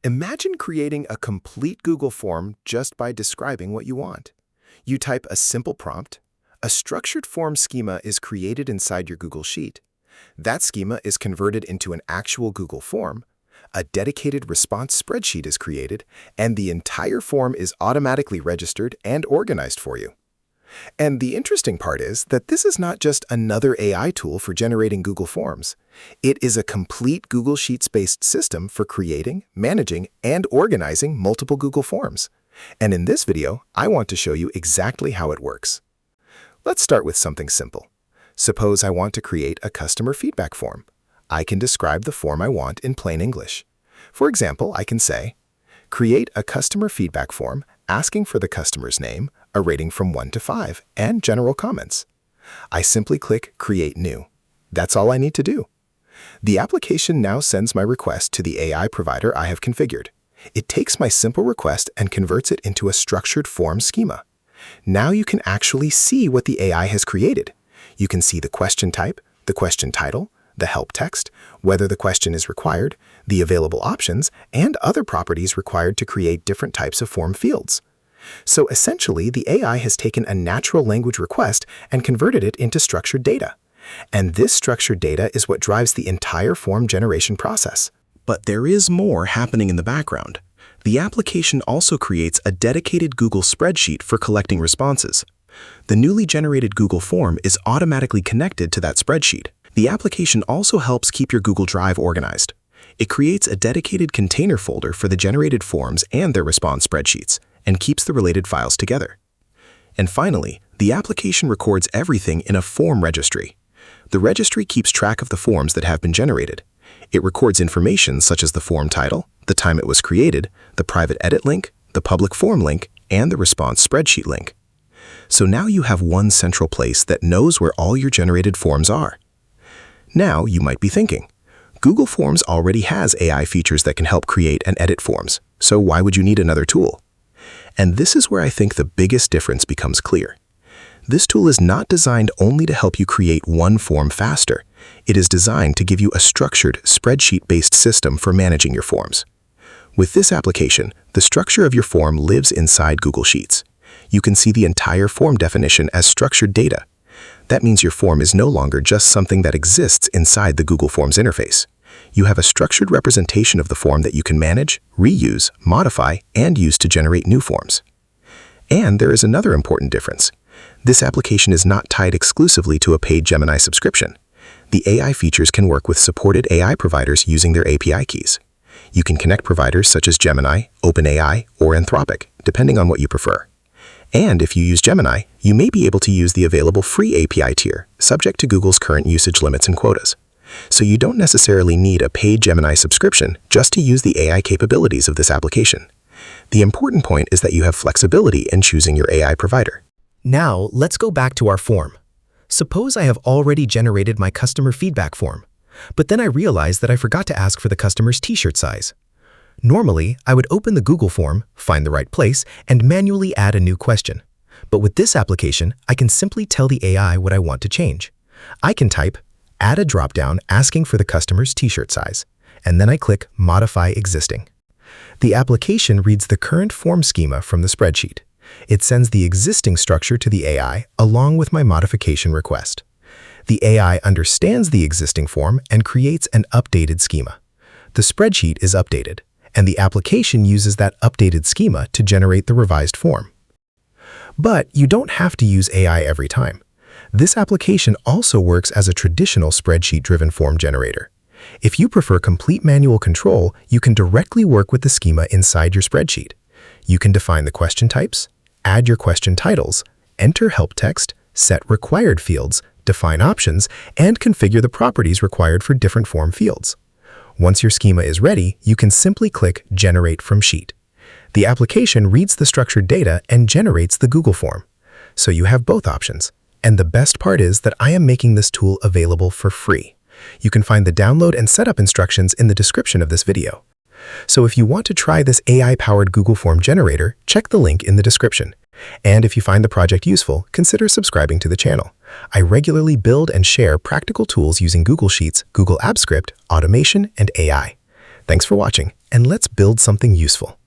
Imagine creating a complete Google form just by describing what you want. You type a simple prompt. A structured form schema is created inside your Google Sheet. That schema is converted into an actual Google form. A dedicated response spreadsheet is created, and the entire form is automatically registered and organized for you. And the interesting part is that this is not just another AI tool for generating Google Forms. It is a complete Google Sheets-based system for creating, managing, and organizing multiple Google Forms. And in this video, I want to show you exactly how it works. Let's start with something simple. Suppose I want to create a customer feedback form. I can describe the form I want in plain English. For example, I can say, create a customer feedback form asking for the customer's name, a rating from 1 to 5, and general comments. I simply click Create New. That's all I need to do. The application now sends my request to the AI provider I have configured. It takes my simple request and converts it into a structured form schema. Now you can actually see what the AI has created. You can see the question type, the question title, the help text, whether the question is required, the available options, and other properties required to create different types of form fields. So essentially, the AI has taken a natural language request and converted it into structured data. And this structured data is what drives the entire form generation process. But there is more happening in the background. The application also creates a dedicated Google spreadsheet for collecting responses. The newly generated Google form is automatically connected to that spreadsheet. The application also helps keep your Google Drive organized. It creates a dedicated container folder for the generated forms and their response spreadsheets, and keeps the related files together. And finally, the application records everything in a Form Registry. The registry keeps track of the forms that have been generated. It records information such as the form title, the time it was created, the private edit link, the public form link, and the response spreadsheet link. So now you have one central place that knows where all your generated forms are. Now you might be thinking, Google Forms already has AI features that can help create and edit forms, so why would you need another tool? And this is where I think the biggest difference becomes clear. This tool is not designed only to help you create one form faster. It is designed to give you a structured, spreadsheet-based system for managing your forms. With this application, the structure of your form lives inside Google Sheets. You can see the entire form definition as structured data. That means your form is no longer just something that exists inside the Google Forms interface. You have a structured representation of the form that you can manage, reuse, modify, and use to generate new forms. And there is another important difference. This application is not tied exclusively to a paid Gemini subscription. The AI features can work with supported AI providers using their API keys. You can connect providers such as Gemini, OpenAI, or Anthropic, depending on what you prefer. And if you use Gemini, you may be able to use the available free API tier, subject to Google's current usage limits and quotas. So you don't necessarily need a paid Gemini subscription just to use the AI capabilities of this application. The important point is that you have flexibility in choosing your AI provider. Now, let's go back to our form. Suppose I have already generated my customer feedback form, but then I realize that I forgot to ask for the customer's t-shirt size. Normally, I would open the Google form, find the right place, and manually add a new question. But with this application, I can simply tell the AI what I want to change. I can type, add a dropdown asking for the customer's t-shirt size, and then I click Modify Existing. The application reads the current form schema from the spreadsheet. It sends the existing structure to the AI along with my modification request. The AI understands the existing form and creates an updated schema. The spreadsheet is updated, and the application uses that updated schema to generate the revised form. But you don't have to use AI every time. This application also works as a traditional spreadsheet-driven form generator. If you prefer complete manual control, you can directly work with the schema inside your spreadsheet. You can define the question types, add your question titles, enter help text, set required fields, define options, and configure the properties required for different form fields. Once your schema is ready, you can simply click Generate from Sheet. The application reads the structured data and generates the Google form. So you have both options. And the best part is that I am making this tool available for free. You can find the download and setup instructions in the description of this video. So if you want to try this AI-powered Google Form generator, check the link in the description. And if you find the project useful, consider subscribing to the channel. I regularly build and share practical tools using Google Sheets, Google Apps Script, automation, and AI. Thanks for watching, and let's build something useful.